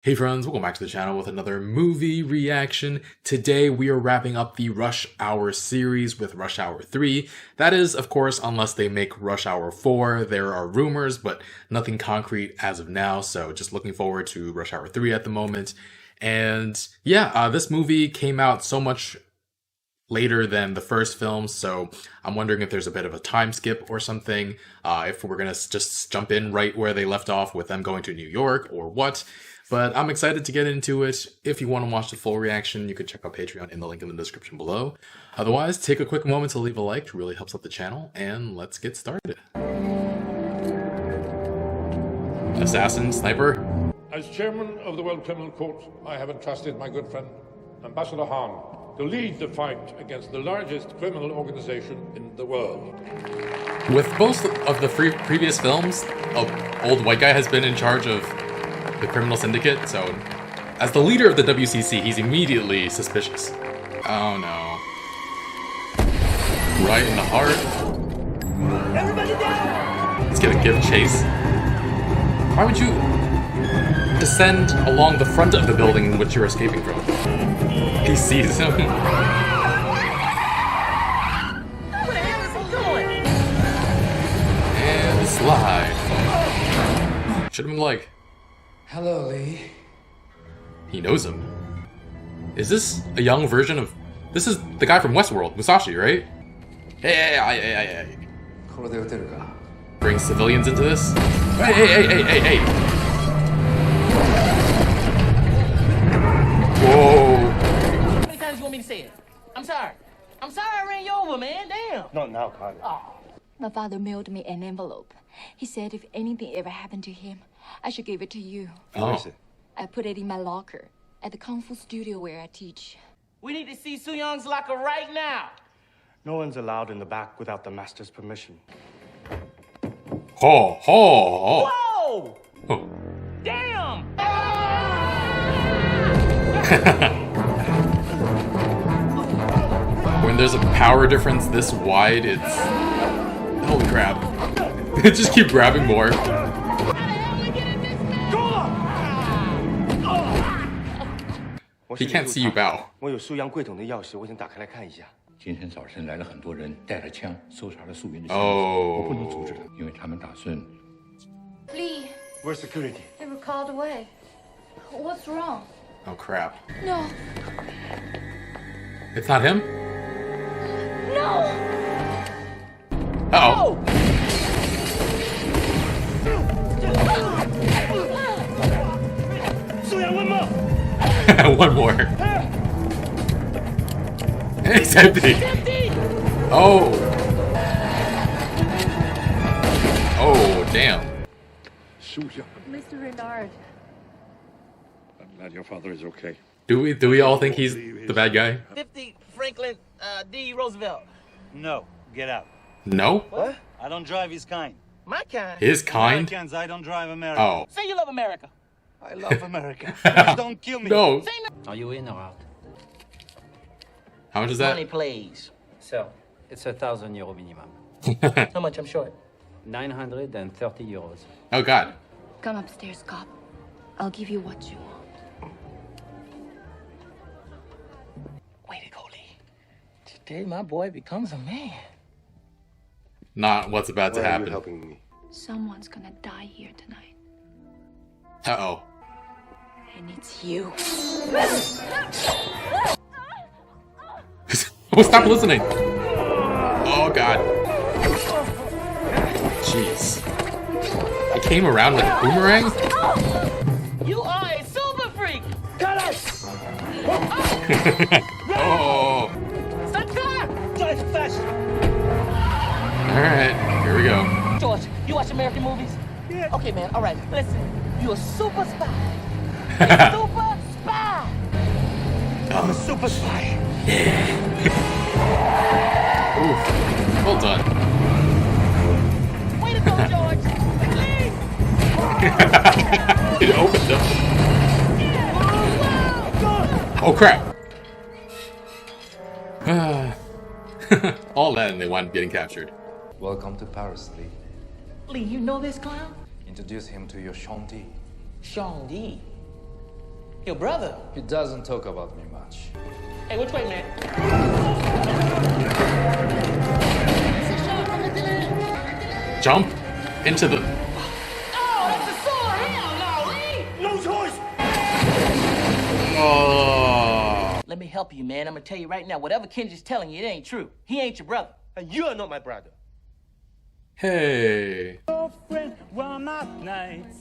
Hey friends, welcome back to the channel with another movie reaction. Today we are wrapping up the Rush Hour series with Rush Hour 3. That is, of course, unless they make Rush Hour 4. There are rumors, but nothing concrete as of now, so just looking forward to Rush Hour 3 at the moment. And yeah, this movie came out so much later than the first film, so I'm wondering if there's a bit of a time skip or something, if we're gonna just jump in right where they left off with them going to New York or what. But I'm excited to get into it. If you want to watch the full reaction, you can check out Patreon in the link in the description below. Otherwise, take a quick moment to leave a like. It really helps out the channel, and let's get started. Assassin, sniper. As chairman of the World Criminal Court, I have entrusted my good friend, Ambassador Hahn, to lead the fight against the largest criminal organization in the world. With most of the previous films, an old white guy has been in charge of the criminal syndicate, so as the leader of the WCC, he's immediately suspicious. Oh no. Right in the heart. Everybody down! Let's get a give chase. Why would you descend along the front of the building in which you're escaping from? He sees him. Where the hell is he going? And slide. Should have been like, Hello, Lee. he knows him. Is this a young version of... This is the guy from Westworld, Musashi, right? Hey. これで撃てるか? Bring civilians into this? Hey. Whoa. How many times you want me to say it? I'm sorry I ran you over, man. Damn. Not now, Carly. My father mailed me an envelope. He said if anything ever happened to him, I should give it to you. Where is it? I put it in my locker at the Kung Fu studio where I teach. We need to see Su Young's locker right now. No one's allowed in the back without the master's permission. Ho. Whoa! Oh. Damn! When there's a power difference this wide, it's... Holy crap. Just keep grabbing more. He can't see you bow. 我有苏阳柜桶的钥匙，我想打开来看一下。今天早晨来了很多人，带着枪搜查了素云的行哦我不能阻止他，因为他们打算 Lee, Where's security? they were called away. What's wrong? Oh crap. No. It's not him? No! Uh-oh. One more. It's empty. Oh. Oh, damn. Mr. Renard. I'm glad your father is okay. Do we all think he's the bad guy? 50 Franklin D. Roosevelt. No, get out. No? What? I don't drive his kind. My kind. His kind? Americans, I don't drive America. Oh. Say you love America. I love America. Just don't kill me. No. Are you in or out? How much is that? Money, please. So, it's €1,000 minimum. How much I'm short? 930 euros. Oh god. Come upstairs, cop. I'll give you what you want. Way to go, Lee. Today my boy becomes a man. Not what's about to Why are you happen. helping me? Someone's gonna die here tonight. Uh-oh. And it's you. Oh, stop listening. Oh god. Jeez. It came around like a boomerang? You are a super freak. Oh. Stop car. Drive fast! Alright, here we go. George, you watch American movies? Yeah. Okay, man. All right. Listen, you're a super spy. A super spy. I'm a super spy. Oof. Well done. Way to go, George. Lee. It opened up. Oh crap. All that and they wind up getting captured. Welcome to Paris, Lee. Lee, you know this clown? Introduce him to your Shanti. Sean D. Your brother? He doesn't talk about me much. Hey, which way, man? Jump into the... Oh, that's a sword! Hell no, Lee! No choice! Oh. Let me help you, man. I'm gonna tell you right now, whatever Kenji's telling you, it ain't true. He ain't your brother. And you are not my brother. Hey. Friend, one nights.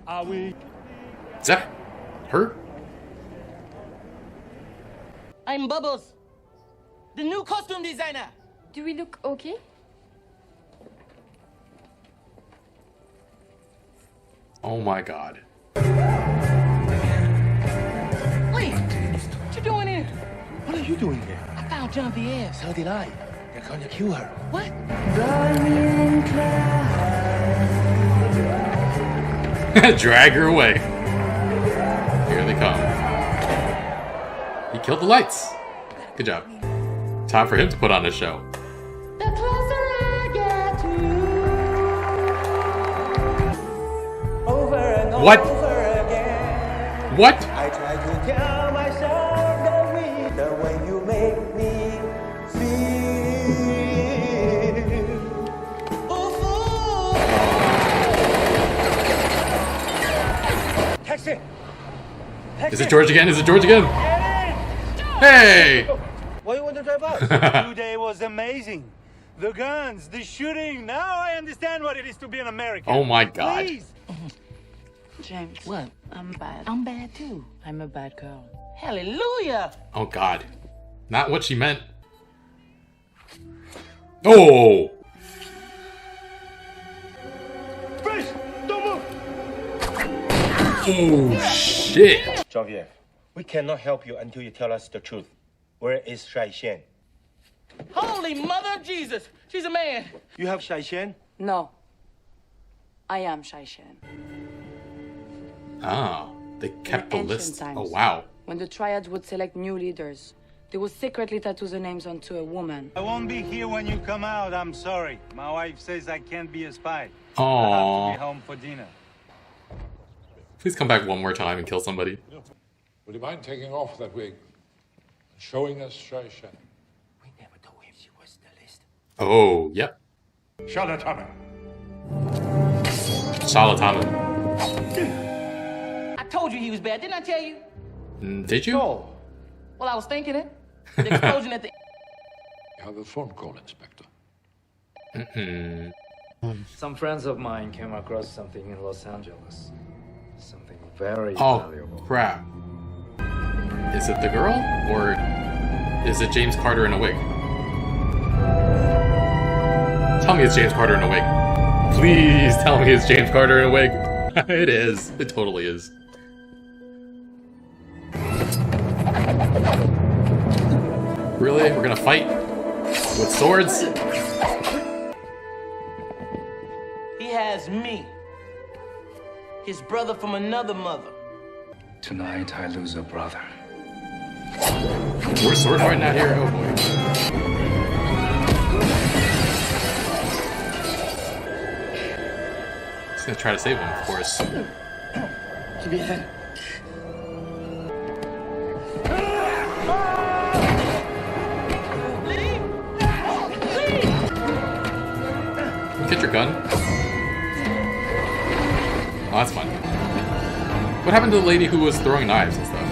Are we? Is that her? I'm Bubbles, the new costume designer. Do we look okay? Oh my god. Lee, what you doing here? What are you doing here? I found John Vieves. So did I. They're going to kill her. What? Drag her away. Here they come. He killed the lights. Good job. Time for him to put on a show. The closer I get to you. Over and What? over again. What? I try to tell myself that the way you make me feel. Oh, Taxi! Is it George again? Is it George again? Hey! Why you want to drive out? Today was amazing. The guns, the shooting. Now I understand what it is to be an American. Oh my god. Please. James. What? I'm bad. I'm bad too. I'm a bad girl. Hallelujah. Oh god. Not what she meant. Oh! Freeze! Don't move! Oh shit! Genevieve, we cannot help you until you tell us the truth. Where is Shai Shen? Holy Mother of Jesus. She's a man. You have Shai Shen? No. I am Shai Shen. Ah, they kept the In ancient list. times, Oh wow. When the triads would select new leaders, they would secretly tattoo the names onto a woman. I won't be here when you come out. I'm sorry. My wife says I can't be a spy. I'll have to be Aww. home for dinner. Please come back one more time and kill somebody. Would you mind taking off that wig and showing us Shai Shen? We never told him she was the list. Oh, yep. Charlatan. Charlatan. I told you he was bad, didn't I tell you? Did you? Well, I was thinking it. The explosion at the... You have a phone call, Inspector. Some friends of mine came across something in Los Angeles. Something very Oh, valuable. crap. Is it the girl? Or is it James Carter in a wig? Tell me it's James Carter in a wig. Please tell me it's James Carter in a wig. It is. It totally is. Really? We're gonna fight? With swords? He has me. His brother from another mother. Tonight I lose a brother. We're sword fighting out here? Oh boy. He's gonna try to save him, of course. Give me a hand. Get your gun. Oh, that's fun. What happened to the lady who was throwing knives and stuff?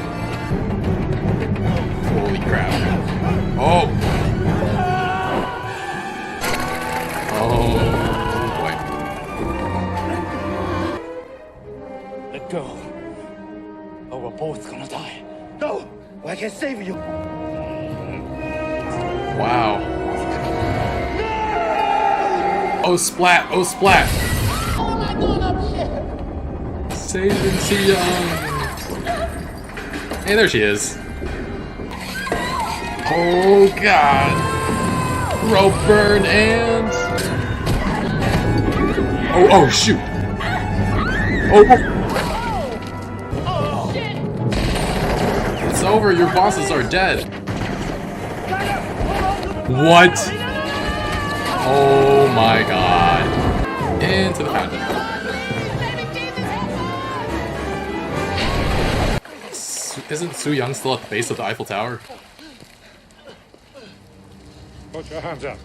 Holy crap. Oh! Oh, boy. Let go. Or we're both gonna die. No! I can save you. Wow. Oh, splat! Oh, splat! Oh my God, I'm shit. Saving Young. Hey, there she is. Oh god. Rope burn and... Oh shoot. Oh. Oh shit. It's over, your bosses are dead. What? Oh my god. Into the fountain. Isn't Su Young still at the base of the Eiffel Tower? Put your hands up.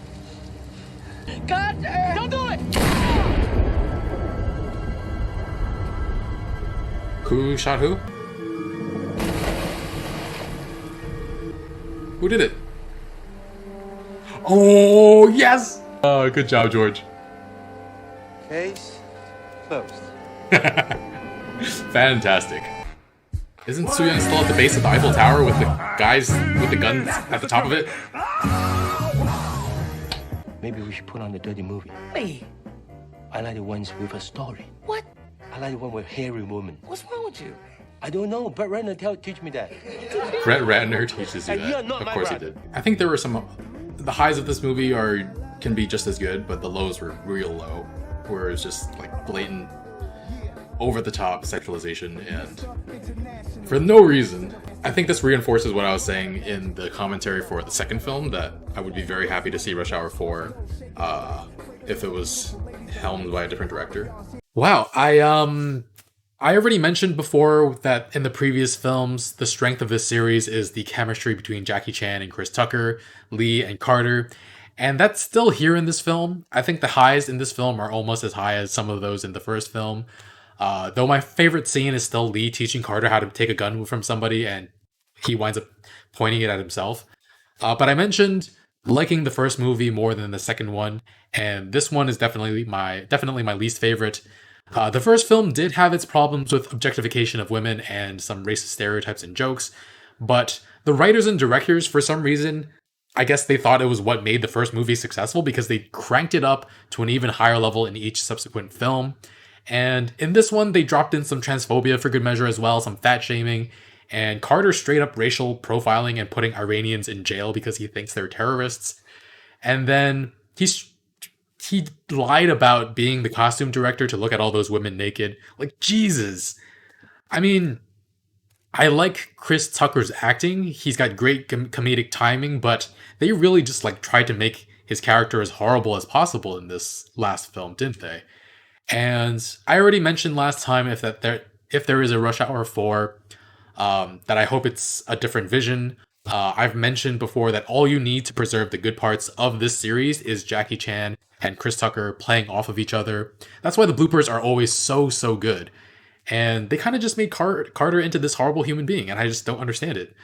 Carter! Don't do it! Who shot who? Who did it? Oh, yes! Oh, good job, George. Case closed. Fantastic. Isn't Su Young still at the base of the Eiffel Tower with the guys with the guns at the top of it? Maybe we should put on the dirty movie. Me? I like the ones with a story. What? I like the one with hairy woman. What's wrong with you? I don't know, but Renner teach me that. Brett Ratner teaches you And you're that. not Of my course he brother. did. I think there were some... The highs of this movie can be just as good, but the lows were real low. Where it's just like blatant, over-the-top sexualization and for no reason. I think this reinforces what I was saying in the commentary for the second film, that I would be very happy to see Rush Hour 4 if it was helmed by a different director. Wow, I already mentioned before that in the previous films, the strength of this series is the chemistry between Jackie Chan and Chris Tucker, Lee and Carter, and that's still here in this film. I think the highs in this film are almost as high as some of those in the first film. Though my favorite scene is still Lee teaching Carter how to take a gun from somebody and he winds up pointing it at himself. But I mentioned liking the first movie more than the second one, and this one is definitely my least favorite. The first film did have its problems with objectification of women and some racist stereotypes and jokes, but the writers and directors, for some reason, I guess they thought it was what made the first movie successful because they cranked it up to an even higher level in each subsequent film. And in this one, they dropped in some transphobia for good measure as well, some fat shaming, and Carter straight up racial profiling and putting Iranians in jail because he thinks they're terrorists. And then he lied about being the costume director to look at all those women naked. Like, Jesus. I mean, I like Chris Tucker's acting. He's got great comedic timing, but they really just like tried to make his character as horrible as possible in this last film, didn't they? And I already mentioned last time if there is a Rush Hour 4, that I hope it's a different vision. I've mentioned before that all you need to preserve the good parts of this series is Jackie Chan and Chris Tucker playing off of each other. That's why the bloopers are always so good. And they kind of just made Carter into this horrible human being, and I just don't understand it.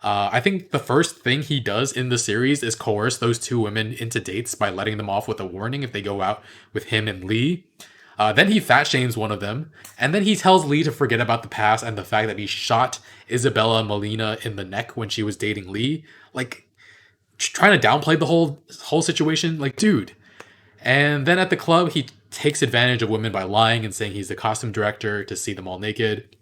I think the first thing he does in the series is coerce those two women into dates by letting them off with a warning if they go out with him and Lee. Then he fat shames one of them, and then he tells Lee to forget about the past and the fact that he shot Isabella Molina in the neck when she was dating Lee. Like, trying to downplay the whole situation. Like, dude. And then at the club, he takes advantage of women by lying and saying he's the costume director to see them all naked.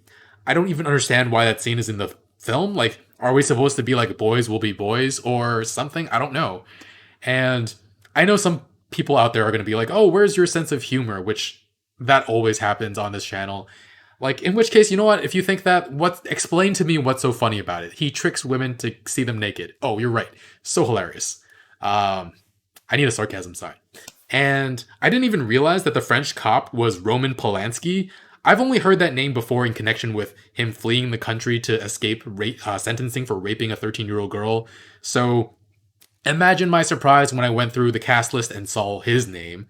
I don't even understand why that scene is in the film. Like, are we supposed to be like boys will be boys or something? I don't know. And I know some people out there are going to be like, oh, where's your sense of humor? Which that always happens on this channel. Like, in which case, you know what? If you think that, explain to me what's so funny about it. He tricks women to see them naked. Oh, you're right. So hilarious. I need a sarcasm sign. And I didn't even realize that the French cop was Roman Polanski. I've only heard that name before in connection with him fleeing the country to escape sentencing for raping a 13-year-old girl. So imagine my surprise when I went through the cast list and saw his name.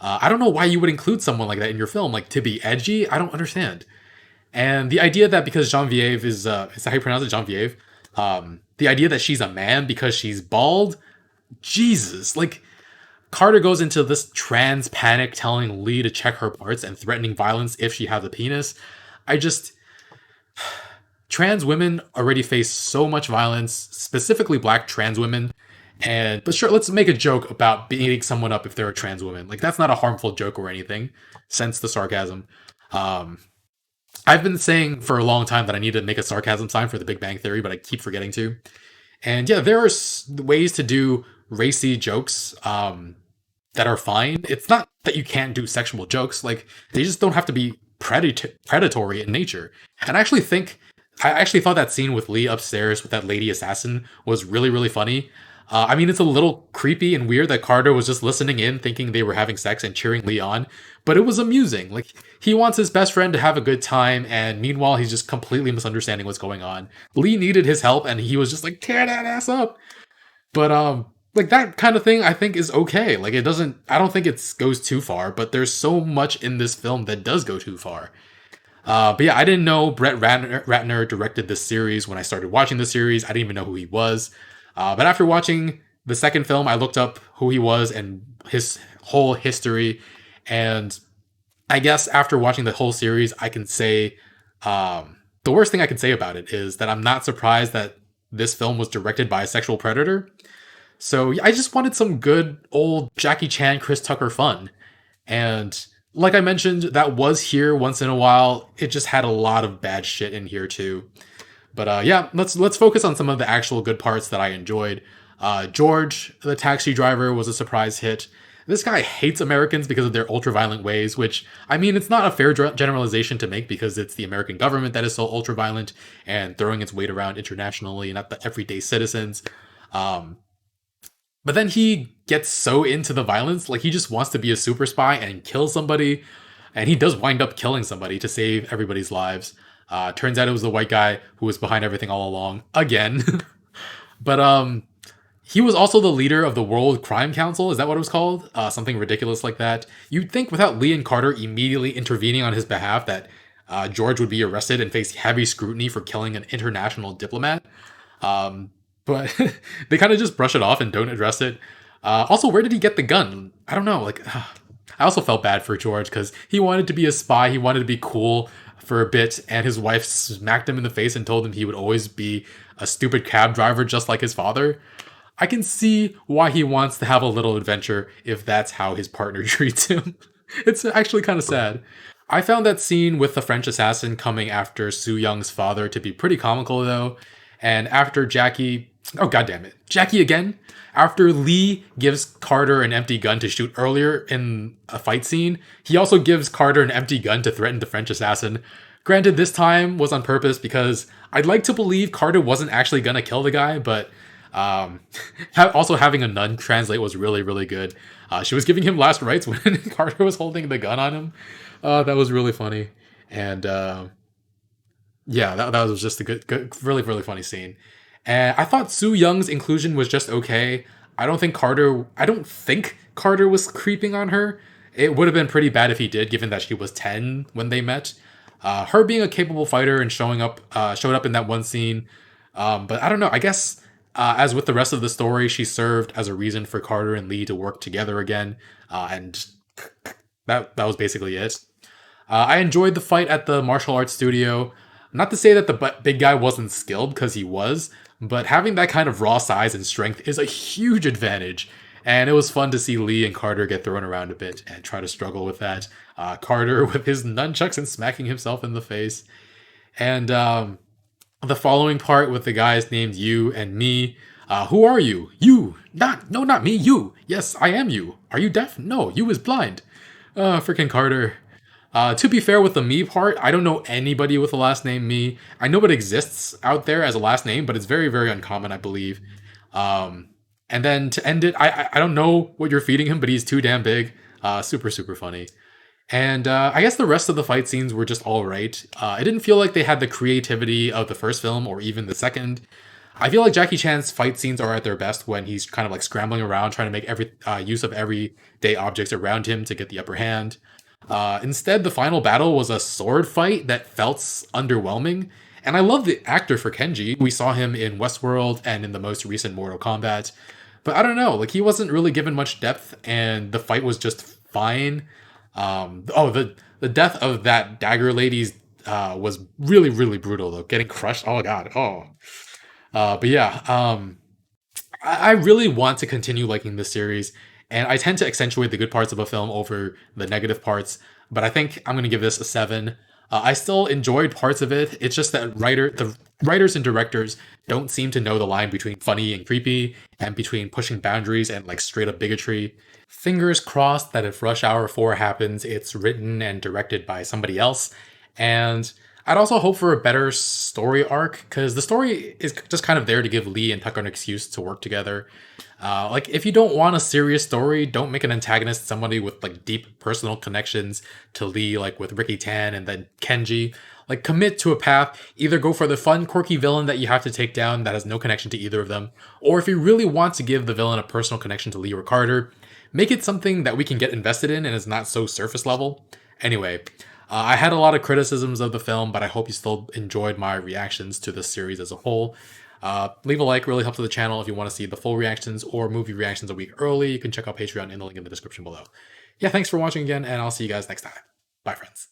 I don't know why you would include someone like that in your film, like to be edgy. I don't understand. And the idea that because Genevieve is that how you pronounce it, Genevieve? The idea that she's a man because she's bald? Jesus, like, Carter goes into this trans panic telling Lee to check her parts and threatening violence if she has a penis. Trans women already face so much violence, specifically black trans women. But sure, let's make a joke about beating someone up if they're a trans woman. Like, that's not a harmful joke or anything. Sense the sarcasm. I've been saying for a long time that I need to make a sarcasm sign for The Big Bang Theory, but I keep forgetting to. And yeah, there are ways to do racy jokes that are fine. It's not that you can't do sexual jokes. Like, they just don't have to be predatory in nature. And I actually thought that scene with Lee upstairs with that lady assassin was really, really funny. I mean, it's a little creepy and weird that Carter was just listening in, thinking they were having sex and cheering Lee on, but it was amusing. Like, he wants his best friend to have a good time, and meanwhile, he's just completely misunderstanding what's going on. Lee needed his help, and he was just like, tear that ass up. But, like, that kind of thing, I think, is okay. Like, I don't think it goes too far, but there's so much in this film that does go too far. But yeah, I didn't know Brett Ratner directed this series when I started watching the series. I didn't even know who he was. But after watching the second film, I looked up who he was and his whole history. And I guess after watching the whole series, I can say the worst thing I can say about it is that I'm not surprised that this film was directed by a sexual predator. So I just wanted some good old Jackie Chan, Chris Tucker fun. And like I mentioned, that was here once in a while. It just had a lot of bad shit in here too. But yeah, let's focus on some of the actual good parts that I enjoyed. George, the taxi driver, was a surprise hit. This guy hates Americans because of their ultra-violent ways, which, I mean, it's not a fair generalization to make because it's the American government that is so ultra-violent and throwing its weight around internationally, not the everyday citizens. But then he gets so into the violence, like he just wants to be a super spy and kill somebody. And he does wind up killing somebody to save everybody's lives. Turns out it was the white guy who was behind everything all along. Again. But he was also the leader of the World Crime Council. Is that what it was called? Something ridiculous like that. You'd think without Lee and Carter immediately intervening on his behalf that George would be arrested and face heavy scrutiny for killing an international diplomat. But they kind of just brush it off and don't address it. Also, where did he get the gun? I don't know. Like, I also felt bad for George because he wanted to be a spy. He wanted to be cool for a bit. And his wife smacked him in the face and told him he would always be a stupid cab driver just like his father. I can see why he wants to have a little adventure if that's how his partner treats him. It's actually kind of sad. I found that scene with the French assassin coming after Soo Young's father to be pretty comical though. And after Jackie... Oh, goddammit. Jackie again? After Lee gives Carter an empty gun to shoot earlier in a fight scene, he also gives Carter an empty gun to threaten the French assassin. Granted, this time was on purpose because I'd like to believe Carter wasn't actually gonna kill the guy, but also having a nun translate was really, really good. She was giving him last rites when Carter was holding the gun on him. That was really funny. And yeah, that was just a good, really, really funny scene. And I thought Soo Young's inclusion was just okay. I don't think Carter was creeping on her. It would have been pretty bad if he did, given that she was 10 when they met. Her being a capable fighter and showed up in that one scene. But I don't know. I guess as with the rest of the story, she served as a reason for Carter and Lee to work together again. And that was basically it. I enjoyed the fight at the martial arts studio. Not to say that the big guy wasn't skilled, because he was, but having that kind of raw size and strength is a huge advantage. And it was fun to see Lee and Carter get thrown around a bit and try to struggle with that. Carter with his nunchucks and smacking himself in the face. And the following part with the guys named You and Me. Who are you? You. Not me, you. Yes, I am you. Are you deaf? No, you is blind. Freaking Carter. To be fair with the Me part, I don't know anybody with the last name Me. I know it exists out there as a last name, but it's very, very uncommon, I believe. And then to end it, I don't know what you're feeding him, but he's too damn big. Super, super funny. And I guess the rest of the fight scenes were just all right. It didn't feel like they had the creativity of the first film or even the second. I feel like Jackie Chan's fight scenes are at their best when he's kind of like scrambling around, trying to make use of everyday objects around him to get the upper hand. Instead, the final battle was a sword fight that felt underwhelming. And I love the actor for Kenji. We saw him in Westworld and in the most recent Mortal Kombat. But I don't know, like he wasn't really given much depth and the fight was just fine. The death of that dagger lady was really, really brutal though. Getting crushed. Oh god. Oh. But yeah, I really want to continue liking this series. And I tend to accentuate the good parts of a film over the negative parts, but I think I'm going to give this a 7. I still enjoyed parts of it. It's just that the writers and directors don't seem to know the line between funny and creepy, and between pushing boundaries and like straight up bigotry. Fingers crossed that if Rush Hour 4 happens, it's written and directed by somebody else. And I'd also hope for a better story arc, because the story is just kind of there to give Lee and Tucker an excuse to work together. Like, if you don't want a serious story, don't make an antagonist somebody with like deep personal connections to Lee, like with Ricky Tan and then Kenji. Like, commit to a path. Either go for the fun, quirky villain that you have to take down that has no connection to either of them, or if you really want to give the villain a personal connection to Lee or Carter, make it something that we can get invested in and is not so surface level. Anyway, I had a lot of criticisms of the film, but I hope you still enjoyed my reactions to this series as a whole. Leave a like, really helps with the channel. If you want to see the full reactions or movie reactions a week early, you can check out Patreon in the link in the description below. Yeah, thanks for watching again, and I'll see you guys next time. Bye, friends.